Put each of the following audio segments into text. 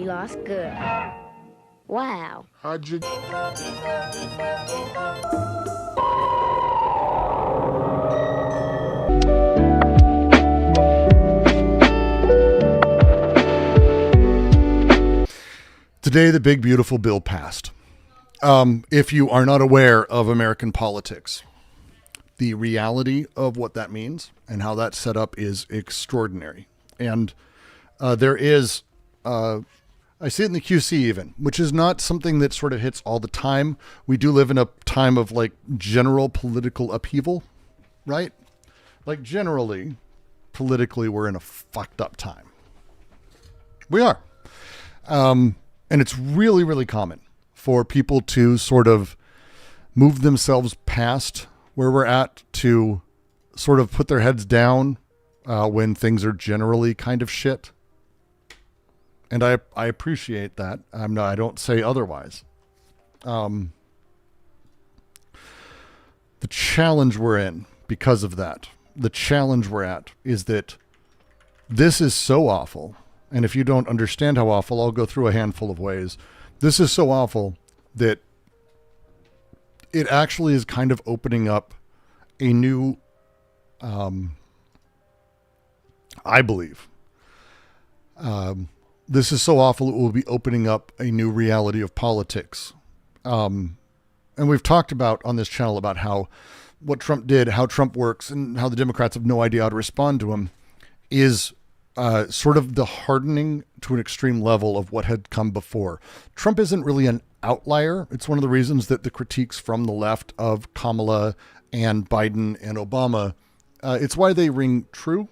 We lost good. Wow. How'd you... Today, the big, beautiful bill passed. If you are not aware of American politics, the reality of what that means and how that's set up is extraordinary. And there is, I see it in the QC even, which is not something that sort of hits all the time. We do live in a time of like general political upheaval, right? Like generally, politically, we're in a fucked up time. We are. And it's really, really common for people to sort of move themselves past where we're at to sort of put their heads down when things are generally kind of shit. And I appreciate that. I don't say otherwise. The challenge we're in because of that, the challenge we're at is that this is so awful. And if you don't understand how awful, I'll go through a handful of ways. This is so awful that it actually is kind of opening up a new, I believe, this is so awful it will be opening up a new reality of politics. And we've talked about on this channel about how what Trump did, how Trump works, and how the Democrats have no idea how to respond to him is sort of the hardening to an extreme level of what had come before. Trump isn't really an outlier. It's one of the reasons that the critiques from the left of Kamala and Biden and Obama, it's why they ring true.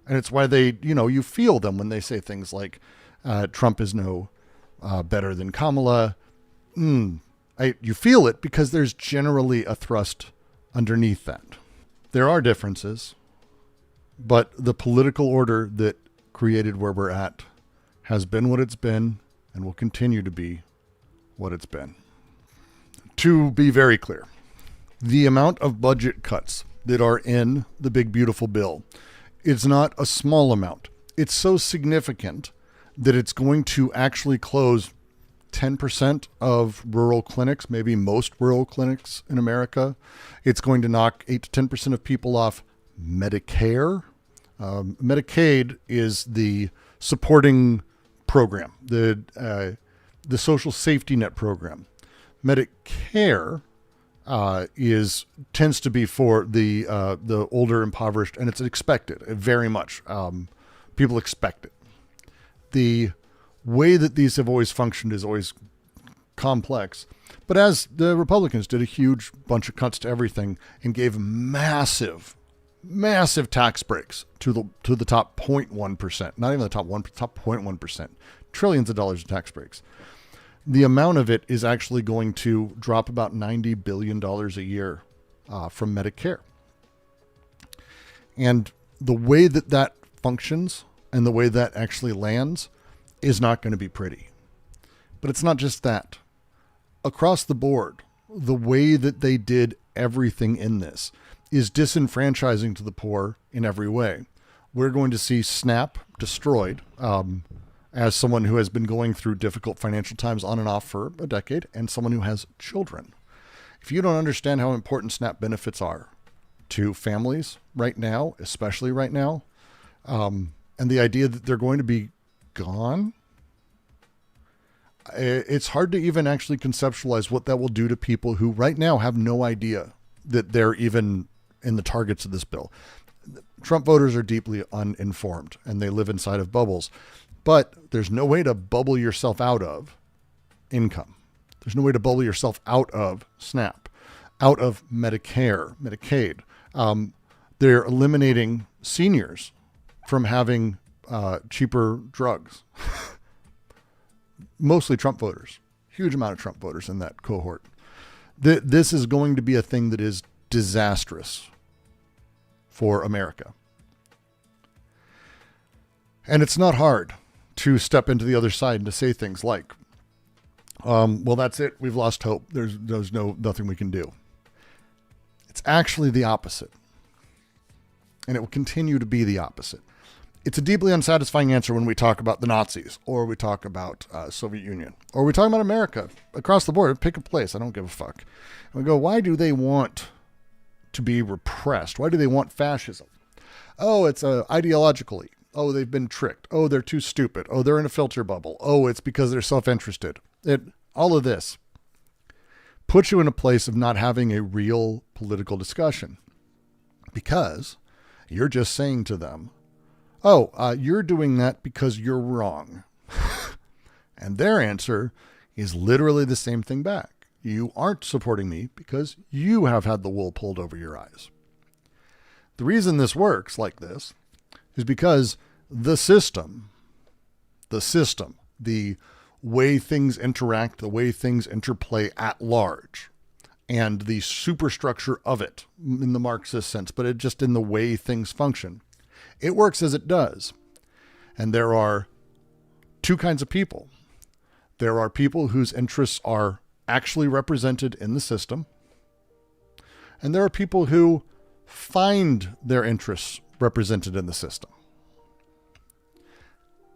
And it's why they, you feel them when they say things like Trump is no better than Kamala. You feel it because there's generally a thrust underneath that. There are differences. But the political order that created where we're at has been what it's been and will continue to be what it's been. To be very clear, the amount of budget cuts that are in the big, beautiful bill is not a small amount. It's so significant that it's going to actually close 10% of rural clinics, maybe most rural clinics in America. It's going to knock 8 to 10% of people off Medicare. Medicaid is the supporting program, the social safety net program. Medicare tends to be for the older, impoverished, and it's expected very much. People expect it. The way that these have always functioned is always complex. But as the Republicans did a huge bunch of cuts to everything and gave massive tax breaks to the top 0.1%, not even the top 0.1%, trillions of dollars of tax breaks. The amount of it is actually going to drop about $90 billion a year from Medicare. And the way that functions and the way that actually lands is not going to be pretty. But it's not just that. Across the board, the way that they did everything in this is disenfranchising to the poor in every way. We're going to see SNAP destroyed as someone who has been going through difficult financial times on and off for a decade and someone who has children. If you don't understand how important SNAP benefits are to families right now, especially right now, and the idea that they're going to be gone, it's hard to even actually conceptualize what that will do to people who right now have no idea that they're even in the targets of this bill. Trump voters are deeply uninformed and they live inside of bubbles, but there's no way to bubble yourself out of income. There's no way to bubble yourself out of SNAP, out of Medicare, Medicaid. They're eliminating seniors from having cheaper drugs. Mostly Trump voters, huge amount of Trump voters in that cohort. This is going to be a thing that is disastrous for America. And it's not hard to step into the other side and to say things like, well, that's it. We've lost hope. There's nothing we can do. It's actually the opposite. And it will continue to be the opposite. It's a deeply unsatisfying answer when we talk about the Nazis, or we talk about Soviet Union, or we talk about America across the board. Pick a place. I don't give a fuck. And we go, why do they want to be repressed? Why do they want fascism? Oh, it's ideologically. Oh, they've been tricked. Oh, they're too stupid. Oh, they're in a filter bubble. Oh, it's because they're self-interested. All of this puts you in a place of not having a real political discussion, because you're just saying to them, oh, you're doing that because you're wrong. And their answer is literally the same thing back. You aren't supporting me because you have had the wool pulled over your eyes. The reason this works like this is because the system, the way things interact, the way things interplay at large, and the superstructure of it in the Marxist sense, but just in the way things function, it works as it does. And there are two kinds of people. There are people whose interests are actually represented in the system, and there are people who find their interests represented in the system.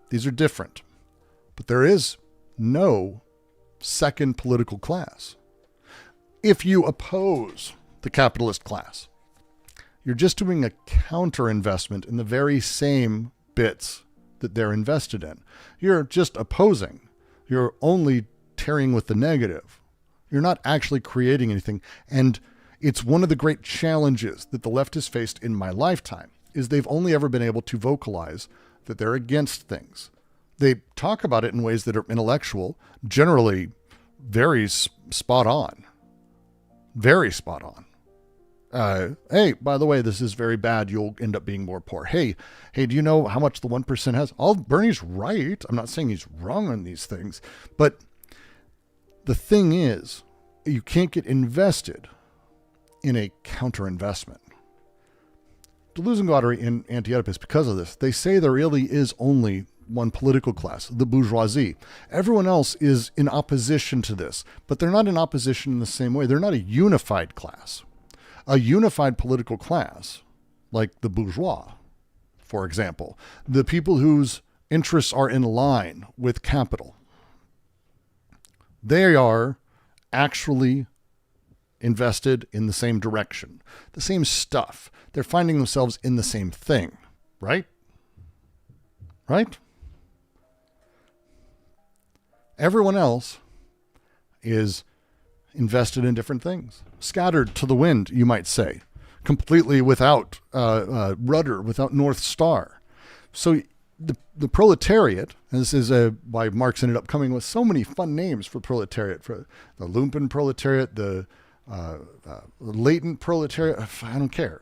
These are different, but there is no second political class. If you oppose the capitalist class, you're just doing a counter investment in the very same bits that they're invested in. You're just opposing. You're only tearing with the negative. You're not actually creating anything. And it's one of the great challenges that the left has faced in my lifetime, is they've only ever been able to vocalize that they're against things. They talk about it in ways that are intellectual, generally very spot on. Very spot on. Hey, by the way, this is very bad. You'll end up being more poor. Hey, do you know how much the 1% has? Bernie's right. I'm not saying he's wrong on these things. But the thing is, you can't get invested in a counter-investment. Deleuze and Guattari in Anti-Oedipus, because of this, they say there really is only one political class, the bourgeoisie. Everyone else is in opposition to this, but they're not in opposition in the same way. They're not a unified class. A unified political class, like the bourgeois, for example, the people whose interests are in line with capital, they are actually invested in the same direction, the same stuff. They're finding themselves in the same thing, right? Right? Everyone else is invested in different things, scattered to the wind, you might say, completely without rudder, without North Star. So the proletariat, and this is why Marx ended up coming with so many fun names for proletariat, for the lumpen proletariat, the latent proletariat, I don't care,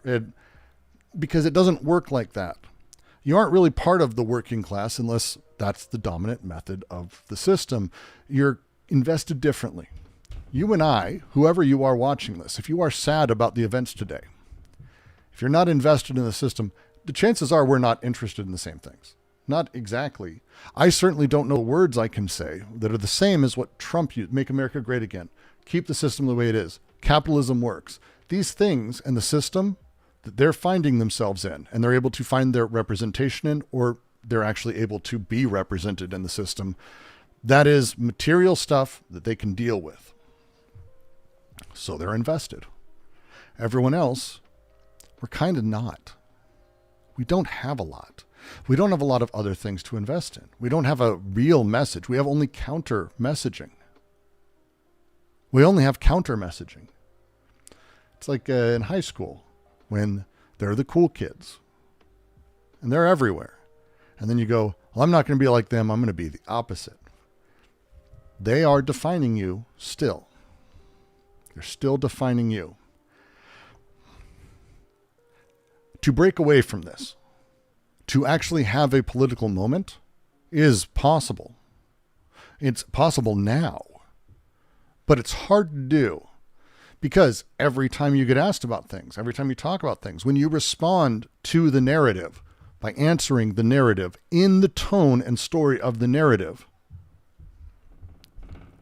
because it doesn't work like that. You aren't really part of the working class unless that's the dominant method of the system. You're invested differently. You and I, whoever you are watching this, if you are sad about the events today, if you're not invested in the system, the chances are we're not interested in the same things. Not exactly. I certainly don't know words I can say that are the same as what Trump used. Make America great again. Keep the system the way it is. Capitalism works. These things and the system that they're finding themselves in, and they're able to find their representation in, or they're actually able to be represented in the system, that is material stuff that they can deal with. So they're invested. Everyone else, we're kind of not. We don't have a lot. We don't have a lot of other things to invest in. We don't have a real message. We have only counter messaging. We only have counter messaging. It's like in high school when they're the cool kids and they're everywhere. And then you go, well, I'm not going to be like them. I'm going to be the opposite. They are defining you still. They're still defining you. To break away from this, to actually have a political moment, is possible. It's possible now. But it's hard to do because every time you get asked about things, every time you talk about things, when you respond to the narrative by answering the narrative in the tone and story of the narrative,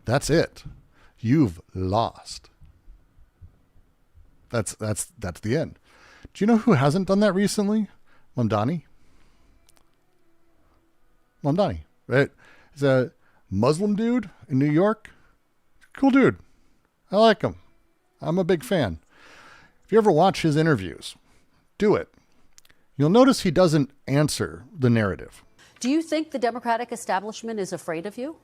that's it. You've lost. That's the end. Do you know who hasn't done that recently? Mamdani. Mamdani, right? He's a Muslim dude in New York. Cool dude. I like him. I'm a big fan. If you ever watch his interviews, do it. You'll notice he doesn't answer the narrative. Do you think the Democratic establishment is afraid of you?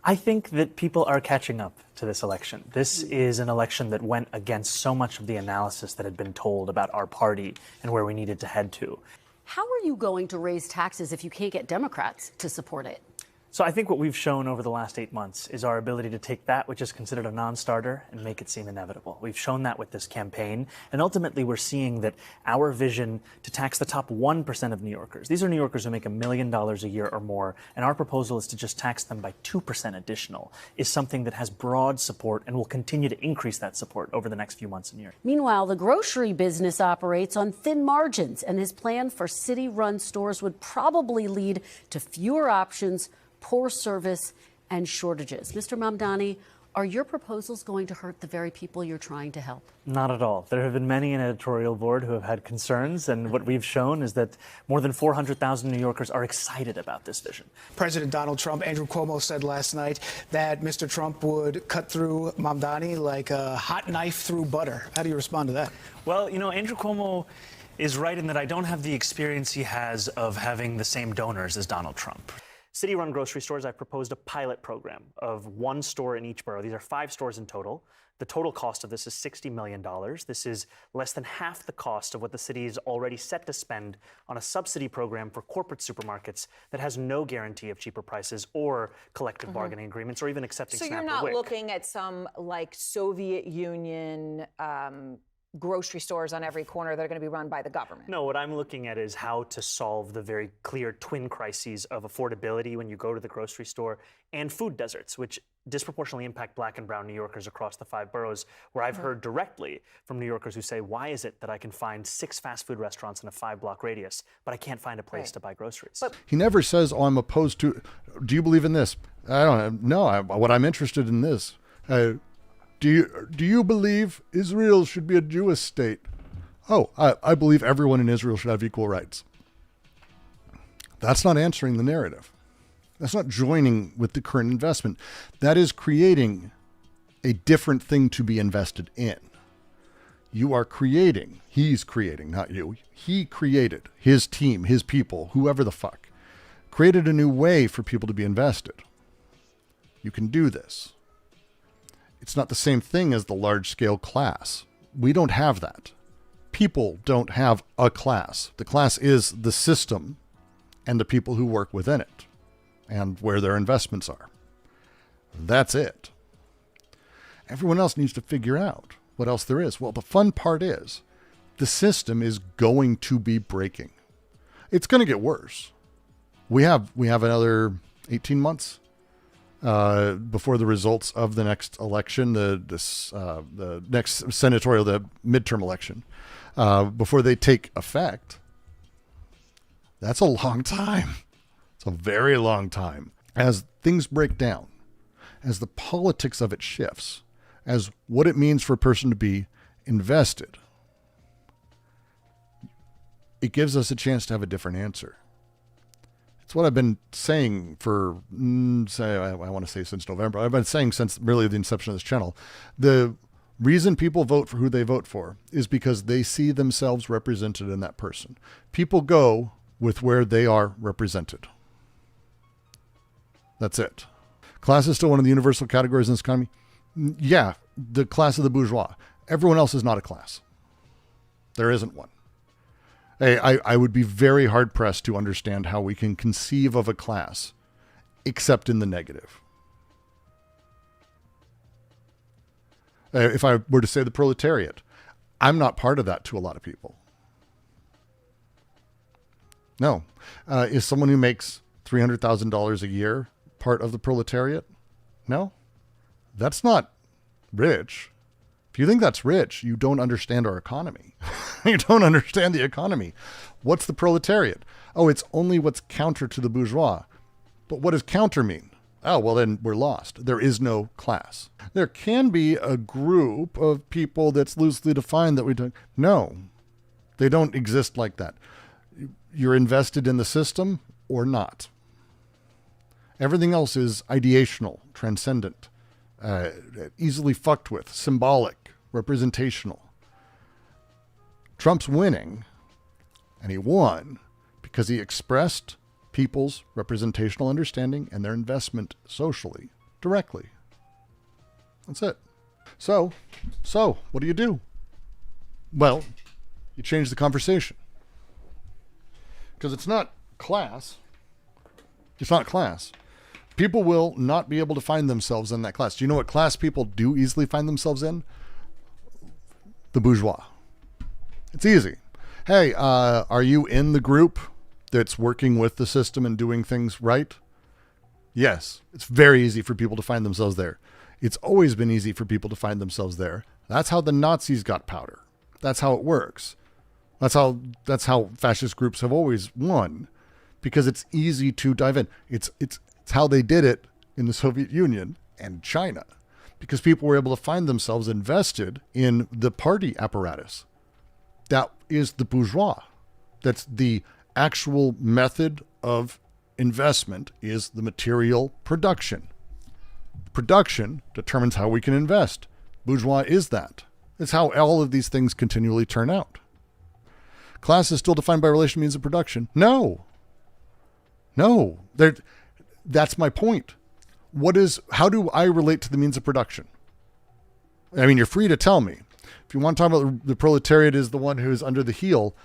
I think that people are catching up to this election. This is an election that went against so much of the analysis that had been told about our party and where we needed to head to. How are you going to raise taxes if you can't get Democrats to support it? So I think what we've shown over the last 8 months is our ability to take that which is considered a non-starter and make it seem inevitable. We've shown that with this campaign, and ultimately we're seeing that our vision to tax the top 1% of New Yorkers, these are New Yorkers who make $1 million a year or more, and our proposal is to just tax them by 2% additional, is something that has broad support and will continue to increase that support over the next few months and years. Meanwhile, the grocery business operates on thin margins, and his plan for city-run stores would probably lead to fewer options, poor service, and shortages. Mr. Mamdani, are your proposals going to hurt the very people you're trying to help? Not at all. There have been many in editorial board who have had concerns, and what we've shown is that more than 400,000 New Yorkers are excited about this vision. President Donald Trump, Andrew Cuomo said last night that Mr. Trump would cut through Mamdani like a hot knife through butter. How do you respond to that? Well, you know, Andrew Cuomo is right in that I don't have the experience he has of having the same donors as Donald Trump. City-run grocery stores, I've proposed a pilot program of 1 store in each borough. These are 5 stores in total. The total cost of this is $60 million. This is less than half the cost of what the city is already set to spend on a subsidy program for corporate supermarkets that has no guarantee of cheaper prices or collective bargaining agreements or even accepting SNAP or WIC. So you're not looking at some like Soviet Union grocery stores on every corner that are going to be run by the government? No, what I'm looking at is how to solve the very clear twin crises of affordability when you go to the grocery store and food deserts, which disproportionately impact Black and brown New Yorkers across the 5 boroughs, where I've heard directly from New Yorkers who say, why is it that I can find 6 fast food restaurants in a 5-block radius, but I can't find a place to buy groceries? He never says, oh, I'm opposed to, do you believe in this? I don't know. No, what I'm interested in this. Do you believe Israel should be a Jewish state? Oh, I believe everyone in Israel should have equal rights. That's not answering the narrative. That's not joining with the current investment. That is creating a different thing to be invested in. You are creating, he's creating, not you. He created, his team, his people, whoever the fuck, created a new way for people to be invested. You can do this. It's not the same thing as the large-scale class. We don't have that. People don't have a class. The class is the system and the people who work within it and where their investments are. That's it. Everyone else needs to figure out what else there is. Well, the fun part is the system is going to be breaking. It's going to get worse. We have another 18 months before the results of the next election, the next senatorial, the midterm election, before they take effect. That's a long time. It's a very long time. As things break down, as the politics of it shifts, as what it means for a person to be invested, it gives us a chance to have a different answer. It's what I've been saying for, I want to say since November. I've been saying since really the inception of this channel. The reason people vote for who they vote for is because they see themselves represented in that person. People go with where they are represented. That's it. Class is still one of the universal categories in this economy. Yeah, the class of the bourgeois. Everyone else is not a class. There isn't one. I would be very hard-pressed to understand how we can conceive of a class except in the negative. If I were to say the proletariat, I'm not part of that to a lot of people. No. Is someone who makes $300,000 a year part of the proletariat? No. That's not rich. If you think that's rich, you don't understand our economy. You don't understand the economy. What's the proletariat? Oh, it's only what's counter to the bourgeois. But what does counter mean? Oh, well, then we're lost. There is no class. There can be a group of people that's loosely defined that we don't. No, they don't exist like that. You're invested in the system or not. Everything else is ideational, transcendent, easily fucked with, symbolic, representational. Trump's winning, and he won because he expressed people's representational understanding and their investment socially directly. That's it. So what do? Well, you change the conversation. Because it's not class. It's not class. People will not be able to find themselves in that class. Do you know what class people do easily find themselves in? The bourgeois. It's easy. Hey, are you in the group that's working with the system and doing things right? Yes. It's very easy for people to find themselves there. It's always been easy for people to find themselves there. That's how the Nazis got powder. That's how it works. That's how fascist groups have always won, because it's easy to dive in. It's how they did it in the Soviet Union and China, because people were able to find themselves invested in the party apparatus. That is the bourgeois. That's the actual method of investment, is the material production. Production determines how we can invest. Bourgeois is that. It's how all of these things continually turn out. Class is still defined by relation to means of production. No. That's my point. How do I relate to the means of production? I mean, you're free to tell me. If you want to talk about the proletariat is the one who is under the heel,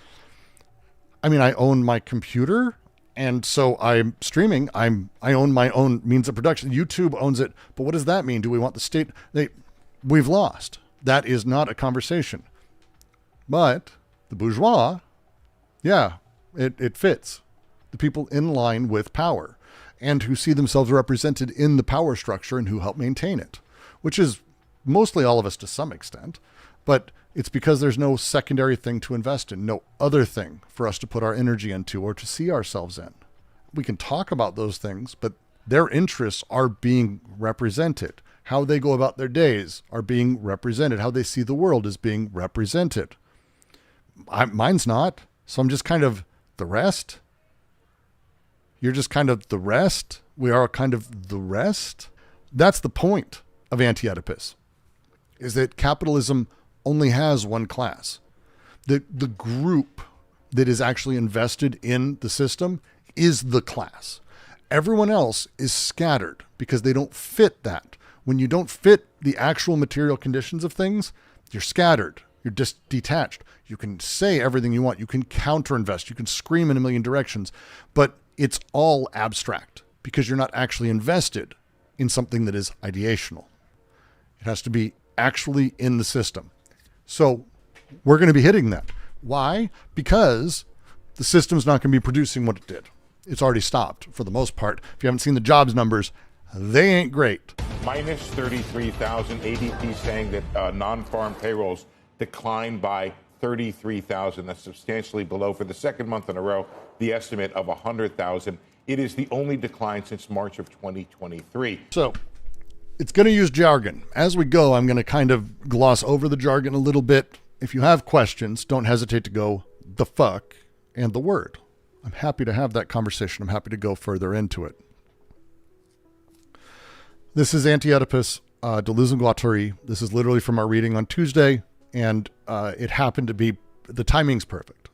I mean, I own my computer, and so I'm streaming. I own my own means of production. YouTube owns it. But what does that mean? Do we want the state? We've lost. That is not a conversation. But the bourgeois, yeah, it fits. The people in line with power and who see themselves represented in the power structure and who help maintain it, which is mostly all of us to some extent. But it's because there's no secondary thing to invest in, no other thing for us to put our energy into or to see ourselves in. We can talk about those things, but their interests are being represented. How they go about their days are being represented. How they see the world is being represented. Mine's not. So I'm just kind of the rest. You're just kind of the rest. We are kind of the rest. That's the point of Anti-Oedipus, is that capitalism only has one class. The group that is actually invested in the system is the class. Everyone else is scattered because they don't fit that. When you don't fit the actual material conditions of things, you're scattered. You're just detached. You can say everything you want. You can counter-invest. You can scream in a million directions. But it's all abstract because you're not actually invested in something that is ideational. It has to be actually in the system. So we're going to be hitting that. Why? Because the system's not going to be producing what it did. It's already stopped for the most part. If you haven't seen the jobs numbers, they ain't great. Minus 33,000. ADP saying that non-farm payrolls declined by 33,000. That's substantially below, for the second month in a row, the estimate of 100,000. It is the only decline since March of 2023. So it's going to use jargon. As we go, I'm going to kind of gloss over the jargon a little bit. If you have questions, don't hesitate to go the fuck and the word. I'm happy to have that conversation. I'm happy to go further into it. This is Anti-Oedipus, Deleuze and Guattari. This is literally from our reading on Tuesday, and it happened to be, the timing's perfect.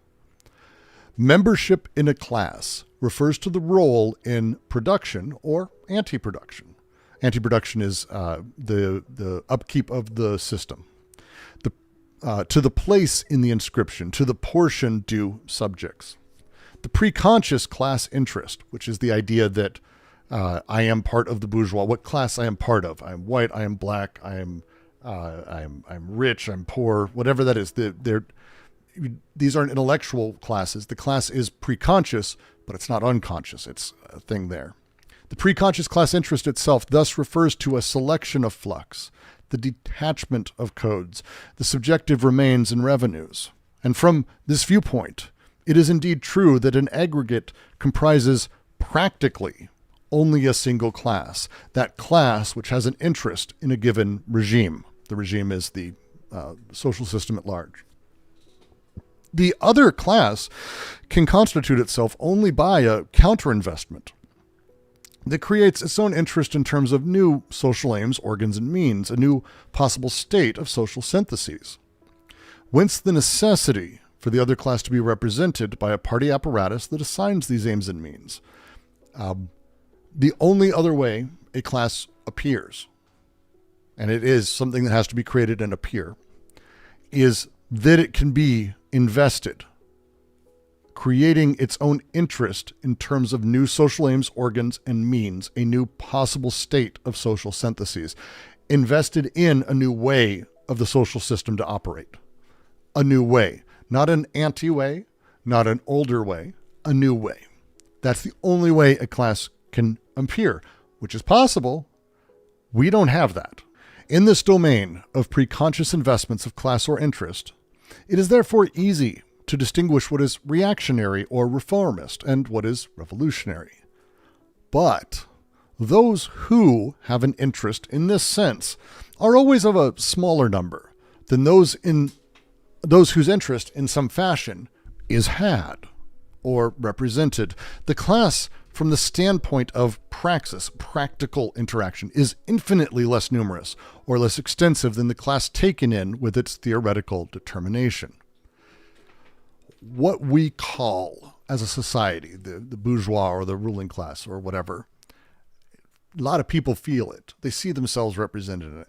Membership in a class refers to the role in production or anti-production. Anti-production is the upkeep of the system. To the place in the inscription, to the portion due subjects. The preconscious class interest, which is the idea that I am part of the bourgeois, what class I am part of. I am white, I am black, I'm rich, I'm poor, whatever that is. These aren't intellectual classes. The class is preconscious, but it's not unconscious. It's a thing there. The preconscious class interest itself thus refers to a selection of flux, the detachment of codes, the subjective remains and revenues. And from this viewpoint, it is indeed true that an aggregate comprises practically only a single class, that class which has an interest in a given regime. The regime is the social system at large. The other class can constitute itself only by a counterinvestment. that creates its own interest in terms of new social aims, organs, and means, a new possible state of social syntheses. Whence the necessity for the other class to be represented by a party apparatus that assigns these aims and means. The only other way a class appears, and it is something that has to be created and appear, is that it can be invested, creating its own interest in terms of new social aims, organs, and means, a new possible state of social syntheses, invested in a new way of the social system to operate. A new way, not an anti-way, not an older way, a new way. That's the only way a class can appear, which is possible. We don't have that. In this domain of preconscious investments of class or interest, it is therefore easy to distinguish what is reactionary or reformist and what is revolutionary. But those who have an interest in this sense are always of a smaller number than those whose interest in some fashion is had or represented. The class, from the standpoint of praxis, practical interaction, is infinitely less numerous or less extensive than the class taken in with its theoretical determination. What we call, as a society, the bourgeois or the ruling class or whatever, a lot of people feel it. They see themselves represented in it.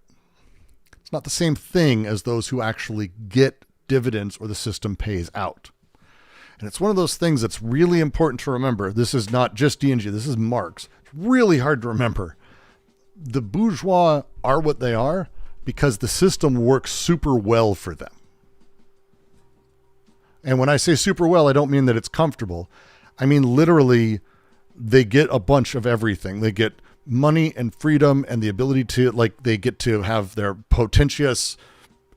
It's not the same thing as those who actually get dividends or the system pays out. And it's one of those things that's really important to remember. This is not just D&G. This is Marx. It's really hard to remember. The bourgeois are what they are because the system works super well for them. And when I say super well, I don't mean that it's comfortable. I mean, literally, they get a bunch of everything. They get money and freedom and the ability to, they get to have their potentious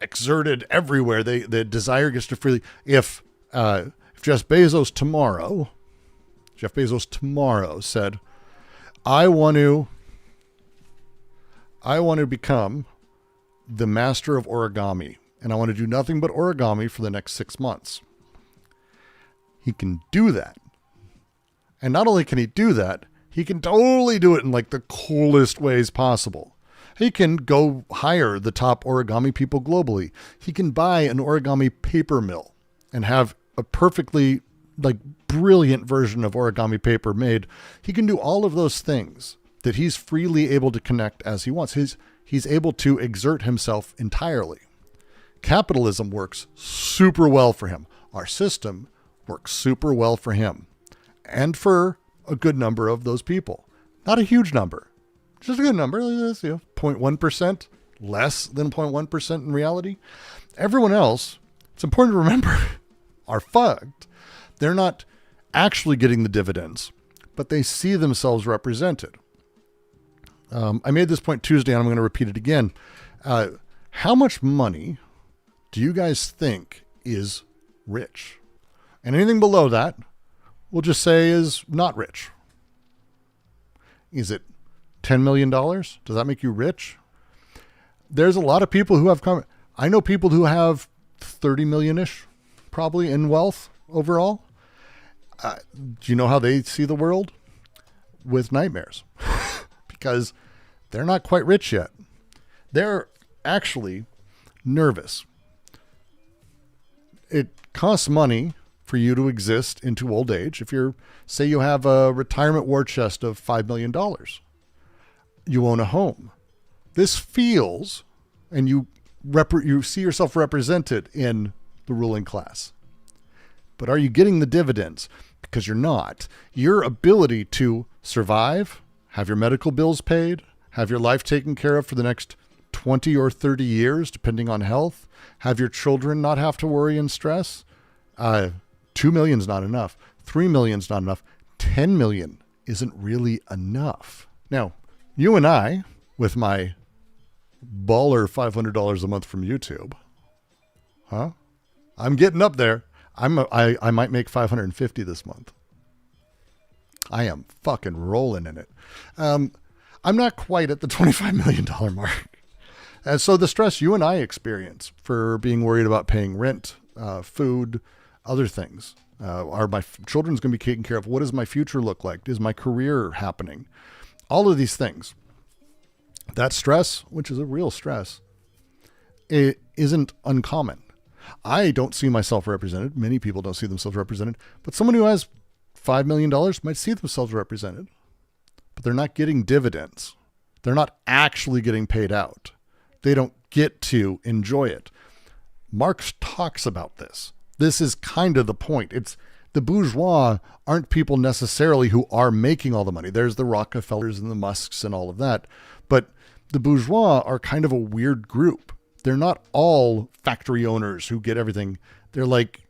exerted everywhere. The desire gets to freely. If Jeff Bezos tomorrow said, I want to become the master of origami, and I want to do nothing but origami for the next 6 months. He can do that. And not only can he do that, he can totally do it in the coolest ways possible. He can go hire the top origami people globally. He can buy an origami paper mill and have a perfectly brilliant version of origami paper made. He can do all of those things that he's freely able to connect as he wants. He's able to exert himself entirely. Capitalism works super well for him. Our system works super well for him and for a good number of those people. Not a huge number, just a good number. 0.1%, less than 0.1% in reality. Everyone else, it's important to remember, are fucked. They're not actually getting the dividends, but they see themselves represented. I made this point Tuesday, and I'm going to repeat it again. How much money do you guys think is rich? And anything below that, we'll just say is not rich. Is it $10 million? Does that make you rich? There's a lot of people who have I know people who have 30 million-ish probably in wealth overall. Do you know how they see the world? With nightmares. Because they're not quite rich yet. They're actually nervous. It costs money for you to exist into old age. If say you have a retirement war chest of $5 million, you own a home. This feels, and you see yourself represented in the ruling class. But are you getting the dividends? Because you're not. Your ability to survive, have your medical bills paid, have your life taken care of for the next 20 or 30 years, depending on health, have your children not have to worry and stress. 2 million's not enough. 3 million's not enough. 10 million isn't really enough. Now, you and I, with my baller $500 a month from YouTube, I'm getting up there. I might make 550 this month. I am fucking rolling in it. I'm not quite at the $25 million mark. And so the stress you and I experience for being worried about paying rent, food, other things. Are my children's going to be taken care of? What does my future look like? Is my career happening? All of these things. That stress, which is a real stress, it isn't uncommon. I don't see myself represented. Many people don't see themselves represented. But someone who has $5 million might see themselves represented. But they're not getting dividends. They're not actually getting paid out. They don't get to enjoy it. Marx talks about this. This is kind of the point. It's the bourgeois aren't people necessarily who are making all the money. There's the Rockefellers and the Musks and all of that. But the bourgeois are kind of a weird group. They're not all factory owners who get everything. They're like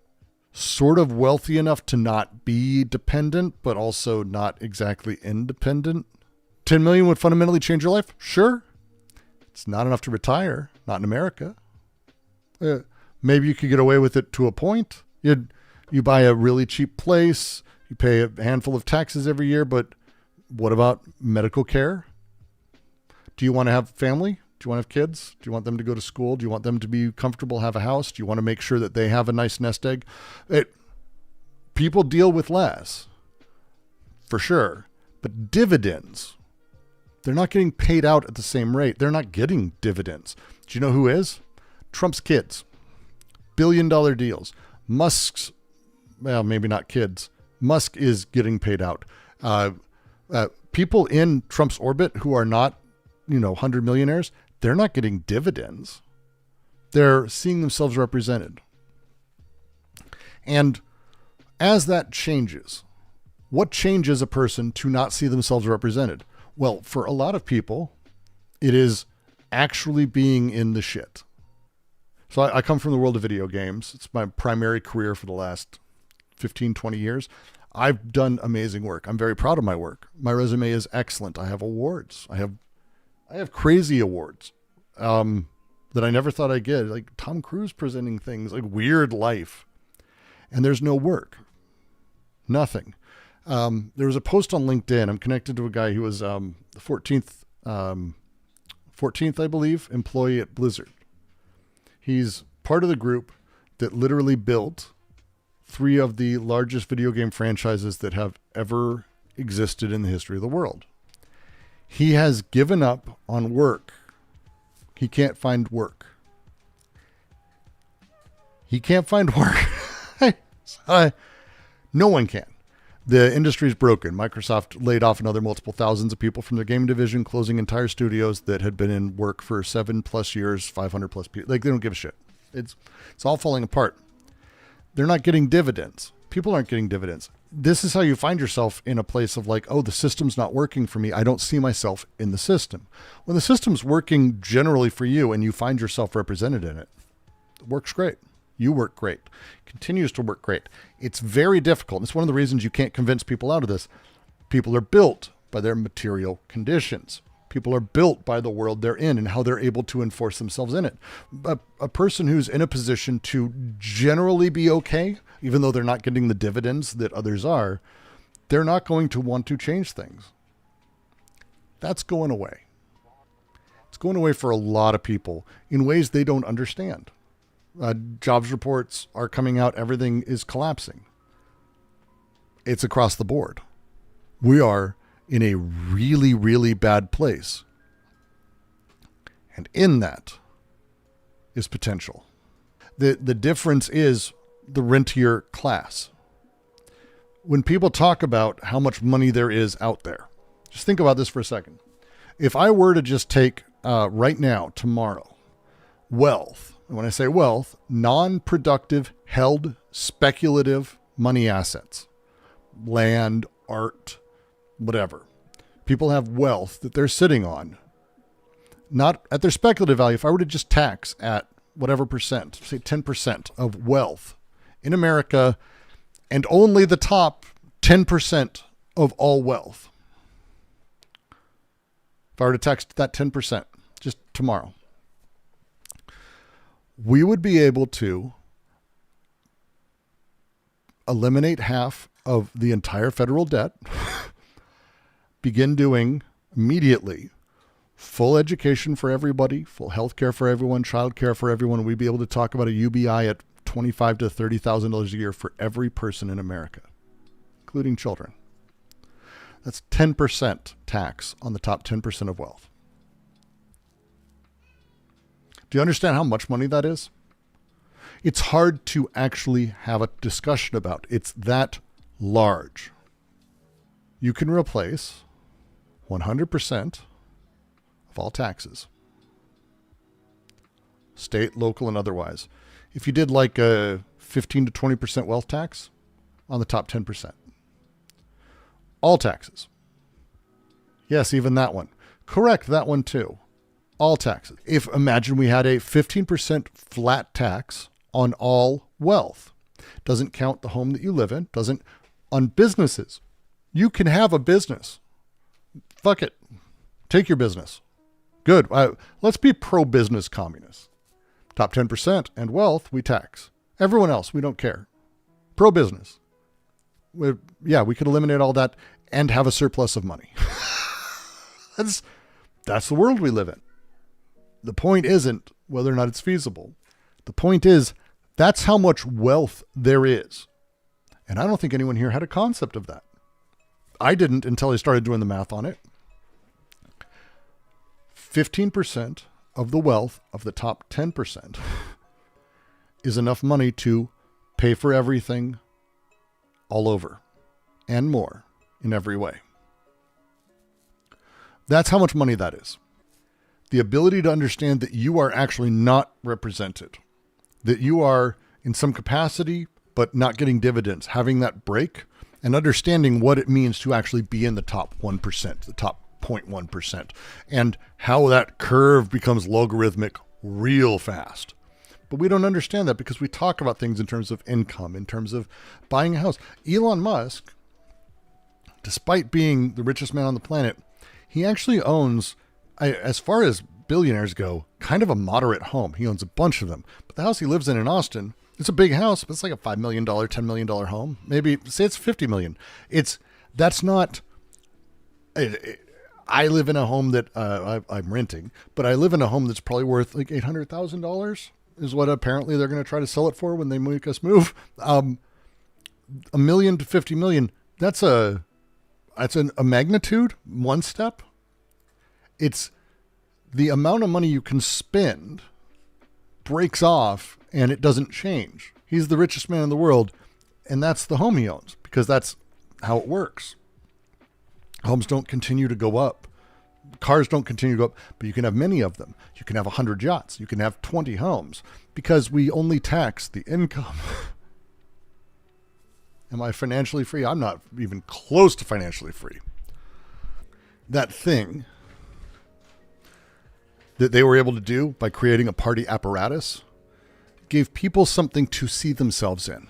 sort of wealthy enough to not be dependent, but also not exactly independent. 10 million would fundamentally change your life? Sure. It's not enough to retire. Not in America. Maybe you could get away with it to a point. You buy a really cheap place. You pay a handful of taxes every year. But what about medical care? Do you want to have family? Do you want to have kids? Do you want them to go to school? Do you want them to be comfortable, have a house? Do you want to make sure that they have a nice nest egg? People deal with less, for sure. But dividends, they're not getting paid out at the same rate. They're not getting dividends. Do you know who is? Trump's kids. Billion-dollar deals. Musk's, well, maybe not kids. Musk is getting paid out. People in Trump's orbit who are not, 100 millionaires, they're not getting dividends. They're seeing themselves represented. And as that changes, what changes a person to not see themselves represented? Well, for a lot of people, it is actually being in the shit. So I come from the world of video games. It's my primary career for the last 15, 20 years. I've done amazing work. I'm very proud of my work. My resume is excellent. I have awards. I have crazy awards that I never thought I'd get, like Tom Cruise presenting things, like weird life. And there's no work. Nothing. There was a post on LinkedIn. I'm connected to a guy who was the 14th, I believe, employee at Blizzard. He's part of the group that literally built 3 of the largest video game franchises that have ever existed in the history of the world. He has given up on work. He can't find work. He can't find work. No one can. The industry is broken. Microsoft laid off another multiple thousands of people from their game division, closing entire studios that had been in work for 7+ years, 500+ people. Like, they don't give a shit. It's all falling apart. They're not getting dividends. People aren't getting dividends. This is how you find yourself in a place of like, oh, the system's not working for me. I don't see myself in the system. When the system's working generally for you and you find yourself represented in it, it works great. You work great. Continues to work great. It's very difficult. It's one of the reasons you can't convince people out of this. People are built by their material conditions. People are built by the world they're in and how they're able to enforce themselves in it. A person who's in a position to generally be okay, even though they're not getting the dividends that others are, they're not going to want to change things. That's going away. It's going away for a lot of people in ways they don't understand. Jobs reports are coming out. Everything is collapsing. It's across the board. We are in a really, really bad place. And in that is potential. The difference is the rentier class. When people talk about how much money there is out there, just think about this for a second. If I were to just take right now, tomorrow, wealth, and when I say wealth, non-productive, held, speculative money assets, land, art, whatever. People have wealth that they're sitting on, not at their speculative value. If I were to just tax at whatever percent, say 10% of wealth in America, and only the top 10% of all wealth. If I were to tax that 10% just tomorrow, we would be able to eliminate half of the entire federal debt, begin doing immediately full education for everybody, full health care for everyone, child care for everyone. We'd be able to talk about a UBI at $25,000 to $30,000 a year for every person in America, including children. That's 10% tax on the top 10% of wealth. Do you understand how much money that is? It's hard to actually have a discussion about. It's that large. You can replace 100% of all taxes, state, local, and otherwise. If you did like a 15 to 20% wealth tax on the top 10%. All taxes. Yes, even that one. Correct, that one too. All taxes. Imagine we had a 15% flat tax on all wealth. Doesn't count the home that you live in. Doesn't on businesses. You can have a business. Fuck it. Take your business. Good. Let's be pro-business communists. Top 10% and wealth, we tax. Everyone else, we don't care. Pro-business. We could eliminate all that and have a surplus of money. That's the world we live in. The point isn't whether or not it's feasible. The point is, that's how much wealth there is. And I don't think anyone here had a concept of that. I didn't until I started doing the math on it. 15% of the wealth of the top 10% is enough money to pay for everything all over and more in every way. That's how much money that is. The ability to understand that you are actually not represented, that you are in some capacity, but not getting dividends, having that break and understanding what it means to actually be in the top 1%, the top 0.1%, and how that curve becomes logarithmic real fast. But we don't understand that because we talk about things in terms of income, in terms of buying a house. Elon Musk, despite being the richest man on the planet, he actually owns, as far as billionaires go, kind of a moderate home. He owns a bunch of them. But the house he lives in Austin, it's a big house, but it's like a $5 million, $10 million home. Maybe say it's $50 million. That's not, I live in a home that I'm renting, but I live in a home that's probably worth like $800,000 is what apparently they're going to try to sell it for when they make us move. $1 million to $50 million. That's a magnitude, one step. It's the amount of money you can spend breaks off and it doesn't change. He's the richest man in the world, and that's the home he owns because that's how it works. Homes don't continue to go up. Cars don't continue to go up, but you can have many of them. You can have 100 yachts. You can have 20 homes because we only tax the income. Am I financially free? I'm not even close to financially free. That thing that they were able to do by creating a party apparatus gave people something to see themselves in.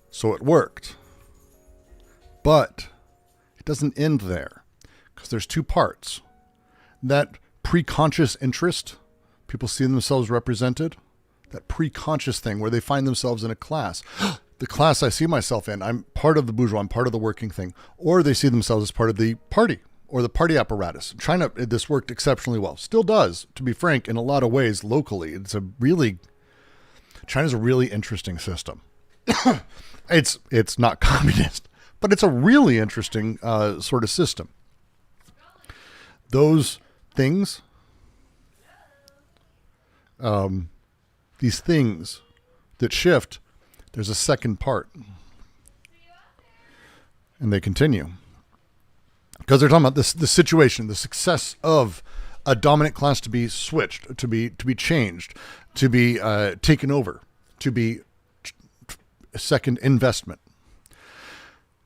So it worked. But it doesn't end there because there's two parts. That preconscious interest, people see themselves represented, that preconscious thing where they find themselves in a class. The class I see myself in, I'm part of the bourgeois, I'm part of the working thing. Or they see themselves as part of the party or the party apparatus. China, this worked exceptionally well. Still does, to be frank, in a lot of ways locally. China's a really interesting system. It's not communist, but it's a really interesting sort of system. Those things, these things that shift, there's a second part. And they continue. Because they're talking about the situation, the success of a dominant class to be switched, to be changed, to be taken over, to be a second investment.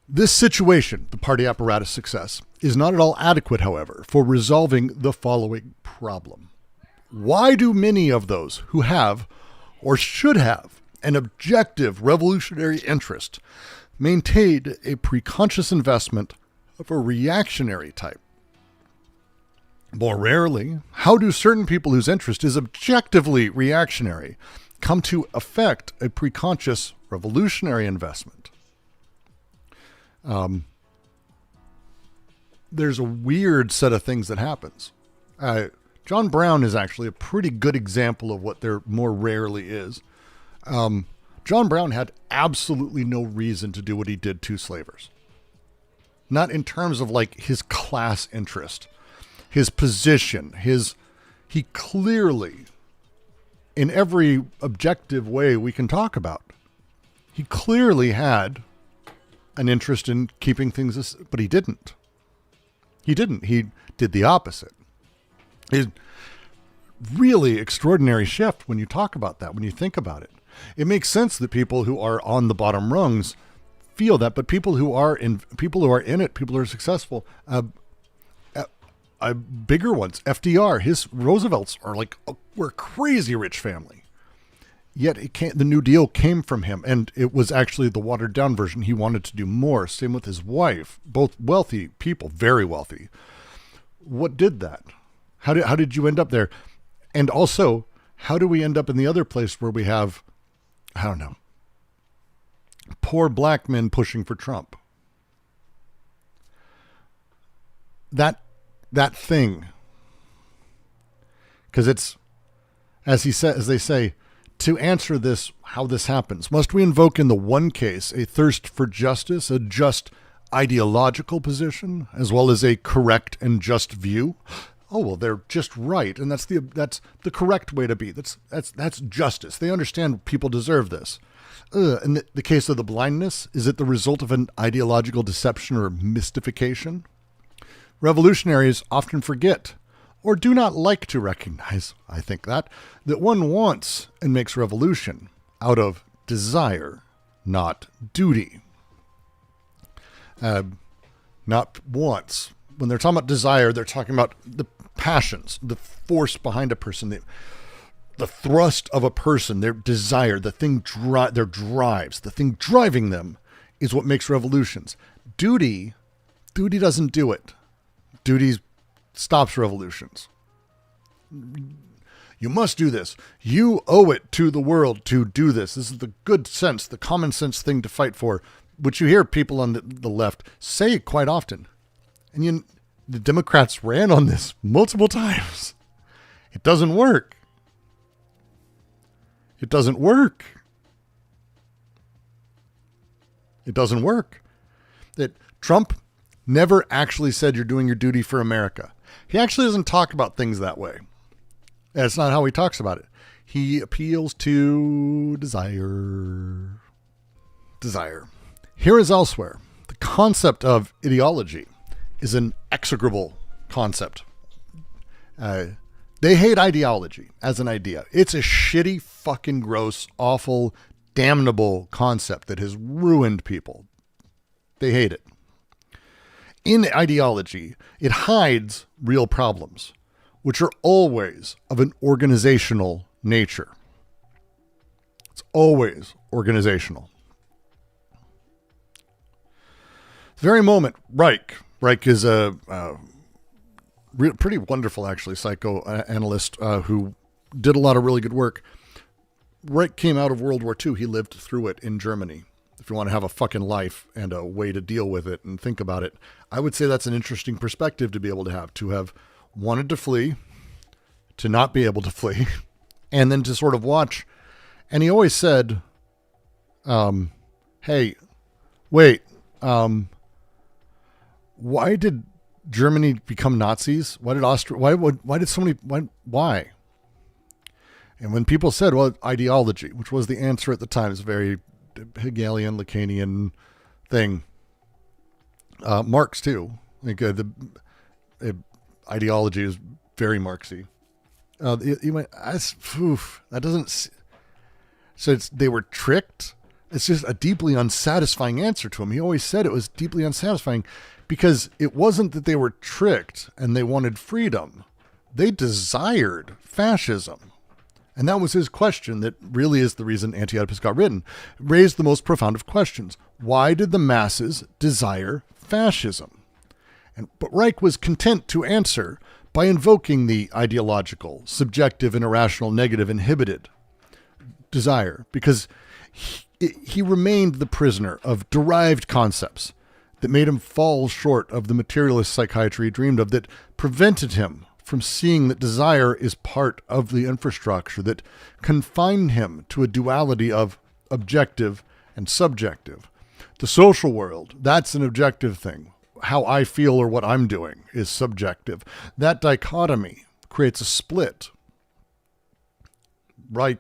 This situation, the party apparatus success, is not at all adequate, however, for resolving the following problem. Why do many of those who have or should have an objective revolutionary interest maintain a preconscious investment of a reactionary type? More rarely, how do certain people whose interest is objectively reactionary come to affect a preconscious revolutionary investment? There's a weird set of things that happens. John Brown is actually a pretty good example of what there more rarely is. John Brown had absolutely no reason to do what he did to slavers. not in terms of like his class interest, his position, he clearly, in every objective way we can talk about, he clearly had an interest in keeping things, but he didn't. He did the opposite. It's really extraordinary shift when you talk about that, when you think about it. It makes sense that people who are on the bottom rungs feel that, but people who are in it, people who are successful, bigger ones, FDR, Roosevelt's were a crazy rich family. Yet the New Deal came from him, and it was actually the watered down version. He wanted to do more. Same with his wife, both wealthy people, very wealthy. What did that? How did you end up there? And also, how do we end up in the other place where we have, I don't know, poor black men pushing for Trump? That thing, because it's, as they say, to answer this, how this happens, must we invoke in the one case a thirst for justice, a just ideological position, as well as a correct and just view? Oh, well, they're just right, and that's the correct way to be. That's justice. They understand people deserve this. In the case of the blindness, is it the result of an ideological deception or mystification? Revolutionaries often forget, or do not like to recognize, I think that one wants and makes revolution out of desire, not duty. Not wants. When they're talking about desire, they're talking about the passions, the force behind a person, the thrust of a person, their desire, the thing their drives, the thing driving them is what makes revolutions. Duty doesn't do it. Duty stops revolutions. You must do this. You owe it to the world to do this. This is the good sense, the common sense thing to fight for, which you hear people on the left say quite often. And the Democrats ran on this multiple times. It doesn't work. It doesn't work. It doesn't work. That Trump never actually said you're doing your duty for America. He actually doesn't talk about things that way. That's not how he talks about it. He appeals to desire. Desire. Here as elsewhere, the concept of ideology is an execrable concept. They hate ideology as an idea. It's a shitty, fucking gross, awful, damnable concept that has ruined people. They hate it. In ideology, it hides real problems, which are always of an organizational nature. It's always organizational. The very moment Reich is a pretty wonderful, actually, psychoanalyst who did a lot of really good work. Reich came out of World War II. He lived through it in Germany. If you want to have a fucking life and a way to deal with it and think about it, I would say that's an interesting perspective to be able to have wanted to flee, to not be able to flee, and then to sort of watch. And he always said, hey, wait, why did Germany become Nazis? Why did Austria, why did so many, why? And when people said, well, ideology, which was the answer at the time, is very Hegelian, Lacanian thing. Marx too. The ideology is very Marxy. He went, that doesn't. So they were tricked. It's just a deeply unsatisfying answer to him. He always said it was deeply unsatisfying because it wasn't that they were tricked and they wanted freedom. They desired fascism. And that was his question that really is the reason Anti-Oedipus got written. It raised the most profound of questions. Why did the masses desire fascism? But Reich was content to answer by invoking the ideological, subjective, and irrational, negative, inhibited desire, because he remained the prisoner of derived concepts that made him fall short of the materialist psychiatry he dreamed of, that prevented him from seeing that desire is part of the infrastructure, that confined him to a duality of objective and subjective. The social world, that's an objective thing. how I feel or what I'm doing is subjective. That dichotomy creates a split. Reich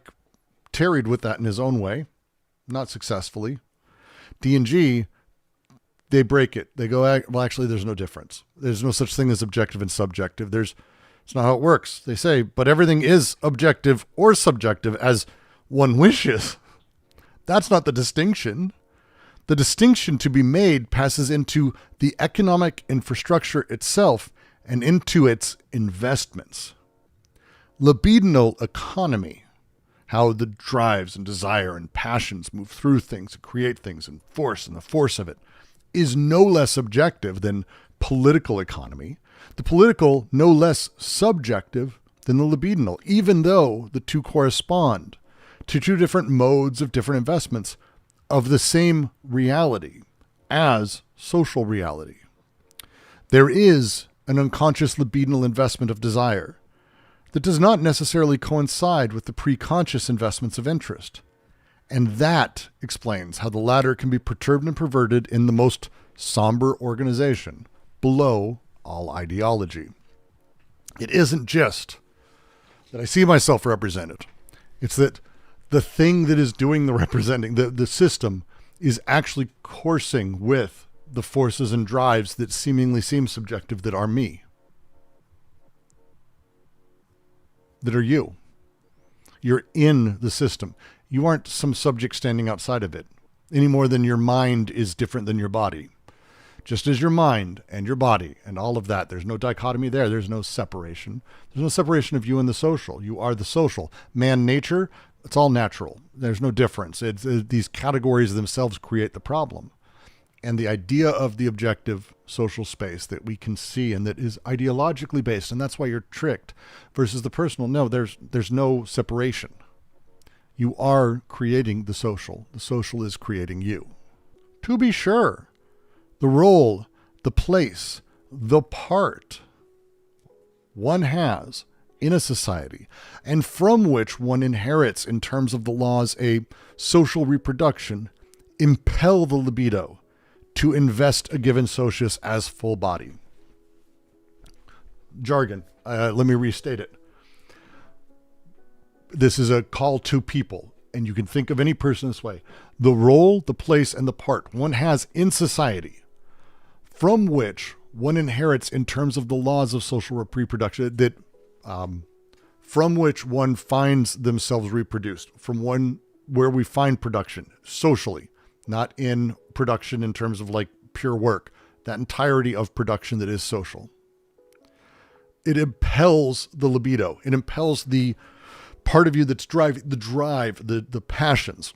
tarried with that in his own way, not successfully. D&G, they break it. They go, well, actually, there's no difference. There's no such thing as objective and subjective. It's not how it works. They say, but everything is objective or subjective as one wishes. That's not the distinction. The distinction to be made passes into the economic infrastructure itself and into its investments. Libidinal economy, how the drives and desire and passions move through things and create things and the force of it, is no less objective than political economy. The political, no less subjective than the libidinal, even though the two correspond to two different modes of different investments of the same reality as social reality. There is an unconscious libidinal investment of desire that does not necessarily coincide with the preconscious investments of interest. And that explains how the latter can be perturbed and perverted in the most somber organization, below all ideology. It isn't just that I see myself represented. It's that the thing that is doing the representing, the system, is actually coursing with the forces and drives that seemingly seem subjective that are me, that are you. You're in the system. You aren't some subject standing outside of it, any more than your mind is different than your body. Just as your mind and your body and all of that, there's no dichotomy there. There's no separation. There's no separation of you and the social. You are the social. Man, nature, it's all natural. There's no difference. These categories themselves create the problem. And the idea of the objective social space that we can see and that is ideologically based, and that's why you're tricked, versus the personal, no, there's no separation. You are creating the social. The social is creating you. To be sure, the role, the place, the part one has in a society, and from which one inherits in terms of the laws a social reproduction, impel the libido to invest a given socius as full body. Jargon. Let me restate it. This is a call to people, and you can think of any person this way. The role, the place, and the part one has in society, from which one inherits in terms of the laws of social reproduction, that from which one finds themselves reproduced, from one where we find production socially, not in production in terms of like pure work, that entirety of production that is social. It impels the libido. It impels the part of you that's the passions.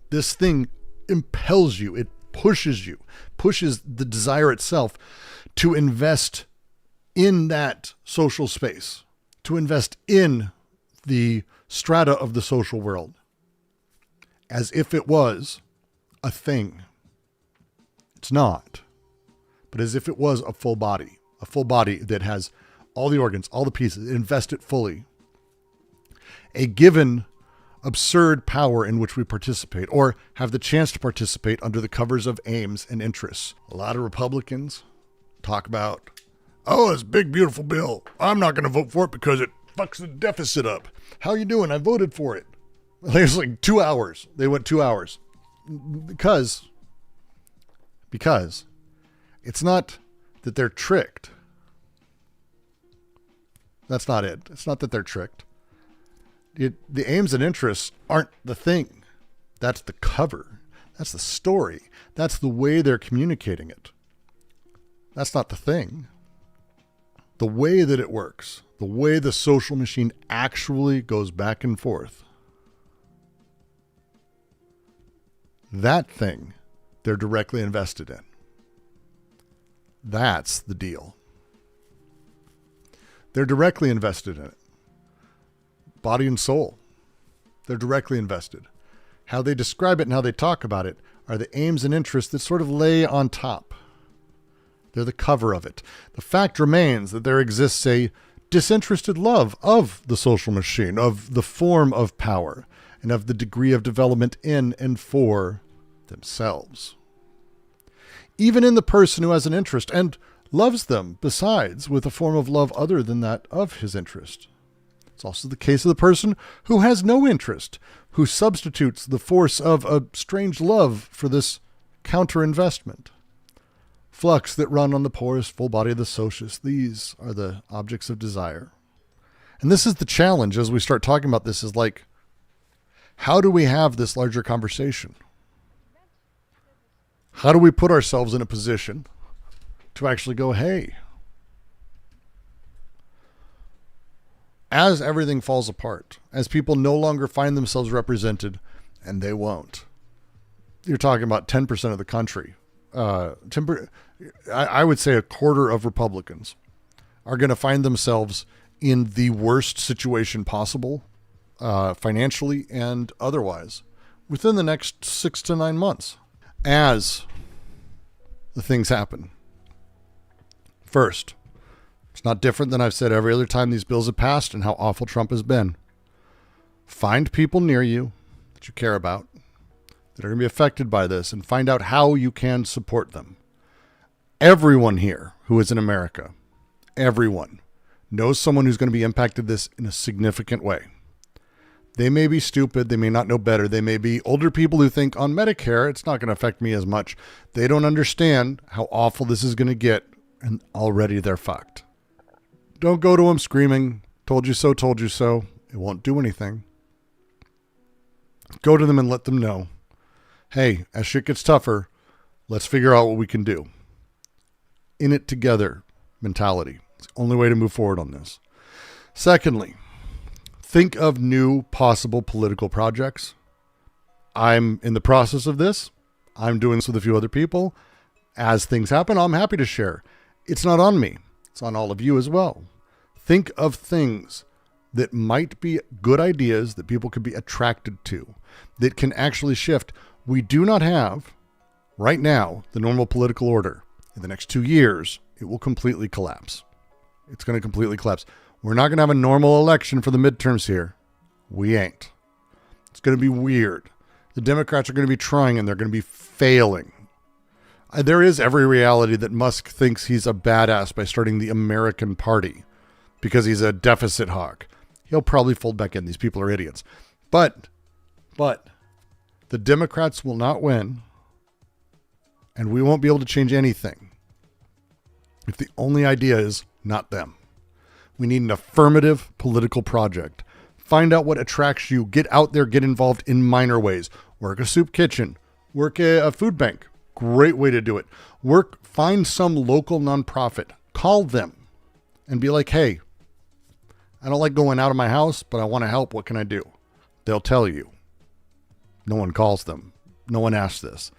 This thing impels you. It pushes the desire itself to invest in that social space, to invest in the strata of the social world as if it was a thing. It's not, but as if it was a full body that has all the organs, all the pieces, invest it fully. A given absurd power in which we participate or have the chance to participate under the covers of aims and interests. A lot of Republicans talk about, oh, it's a big, beautiful bill. I'm not going to vote for it because it fucks the deficit up. How you doing? I voted for it. It was like 2 hours. They went 2 hours. Because it's not that they're tricked. That's not it. It's not that they're tricked. The aims and interests aren't the thing. That's the cover. That's the story. That's the way they're communicating it. That's not the thing. The way that it works, the way the social machine actually goes back and forth, that thing they're directly invested in. That's the deal. They're directly invested in it. Body and soul. They're directly invested. How they describe it and how they talk about it are the aims and interests that sort of lay on top. They're the cover of it. The fact remains that there exists a disinterested love of the social machine, of the form of power, and of the degree of development in and for themselves. even in the person who has an interest, and loves them, besides, with a form of love other than that of his interest. It's also the case of the person who has no interest, who substitutes the force of a strange love for this counter-investment. Flux that run on the porous full body of the socius, these are the objects of desire. And this is the challenge as we start talking about this, is like, how do we have this larger conversation? How do we put ourselves in a position to actually go, hey, as everything falls apart, as people no longer find themselves represented, and they won't. You're talking about 10% of the country. I would say a quarter of Republicans are going to find themselves in the worst situation possible, financially and otherwise, within the next 6 to 9 months, as the things happen. First, it's not different than I've said every other time these bills have passed and how awful Trump has been. Find people near you that you care about that are going to be affected by this and find out how you can support them. Everyone here who is in America, everyone, knows someone who's going to be impacted this in a significant way. They may be stupid. They may not know better. They may be older people who think on Medicare, it's not going to affect me as much. They don't understand how awful this is going to get, and already they're fucked. Don't go to them screaming, told you so, told you so. It won't do anything. Go to them and let them know, hey, as shit gets tougher, let's figure out what we can do. In it together mentality. It's the only way to move forward on this. Secondly, think of new possible political projects. I'm in the process of this. I'm doing this with a few other people. As things happen, I'm happy to share. It's not on me. It's on all of you as well. Think of things that might be good ideas that people could be attracted to, that can actually shift. We do not have, right now, the normal political order. In the next 2 years, it will completely collapse. It's going to completely collapse. We're not going to have a normal election for the midterms here. We ain't. It's going to be weird. The Democrats are going to be trying and they're going to be failing. There is every reality that Musk thinks he's a badass by starting the American Party because he's a deficit hawk. He'll probably fold back in. These people are idiots. But the Democrats will not win, and we won't be able to change anything if the only idea is not them. We need an affirmative political project. Find out what attracts you. Get out there, get involved in minor ways. Work a soup kitchen. Work a food bank. Great way to do it. Find some local nonprofit. Call them and be like, hey, I don't like going out of my house, but I want to help. What can I do? They'll tell you. No one calls them. No one asks this.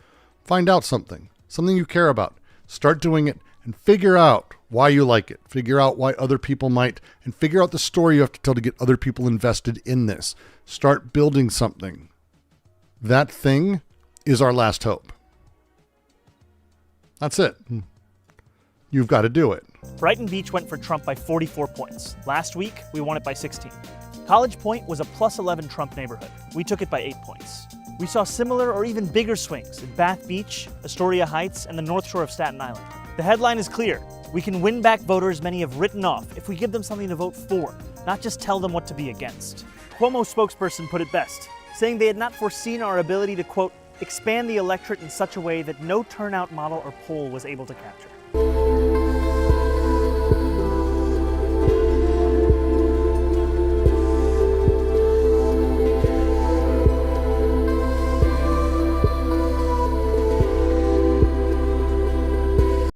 Find out something you care about. Start doing it and figure out why you like it. Figure out why other people might, and figure out the story you have to tell to get other people invested in this. Start building something. That thing is our last hope. That's it. You've got to do it. Brighton Beach went for Trump by 44 points. Last week, we won it by 16. College Point was a plus 11 Trump neighborhood. We took it by 8 points. We saw similar or even bigger swings in Bath Beach, Astoria Heights, and the North Shore of Staten Island. The headline is clear. We can win back voters many have written off if we give them something to vote for, not just tell them what to be against. Cuomo's spokesperson put it best, saying they had not foreseen our ability to, quote, expand the electorate in such a way that no turnout model or poll was able to capture.